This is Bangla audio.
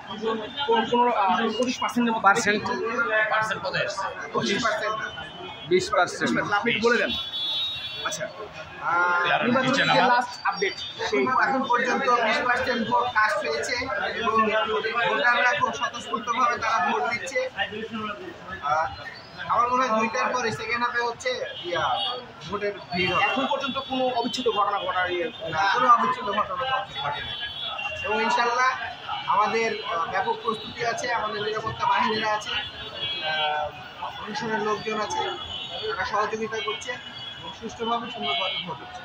25% কোথায় আসছে? 20%। আপনি বলে দেন। আচ্ছা, নির্বাচনের যে লাস্ট আপডেট, এখন পর্যন্ত 20% ভোট কাস্ট হয়েছে এবং ভোটাররা খুব স্বতঃস্ফূর্তভাবে তারা ভোট দিচ্ছে। আমার মনে হয় 2টার পরে সেকেন্ড হাফে হচ্ছে ভোটের ভিড় হবে। এখন পর্যন্ত কোনো অবিচ্ছেদ্য ঘটনা ঘটার কোনো অবিচ্ছিন্ন ঘটনা ঘটেনি এবং ইনশাল্লাহ আমাদের ব্যাপক প্রস্তুতি আছে, আমাদের নিরাপত্তা বাহিনীরা আছে, কমিশনের লোকজন আছে, তারা সহযোগিতা করছে এবং সুষ্ঠুভাবে সুন্দরভাবে ভোট হচ্ছে।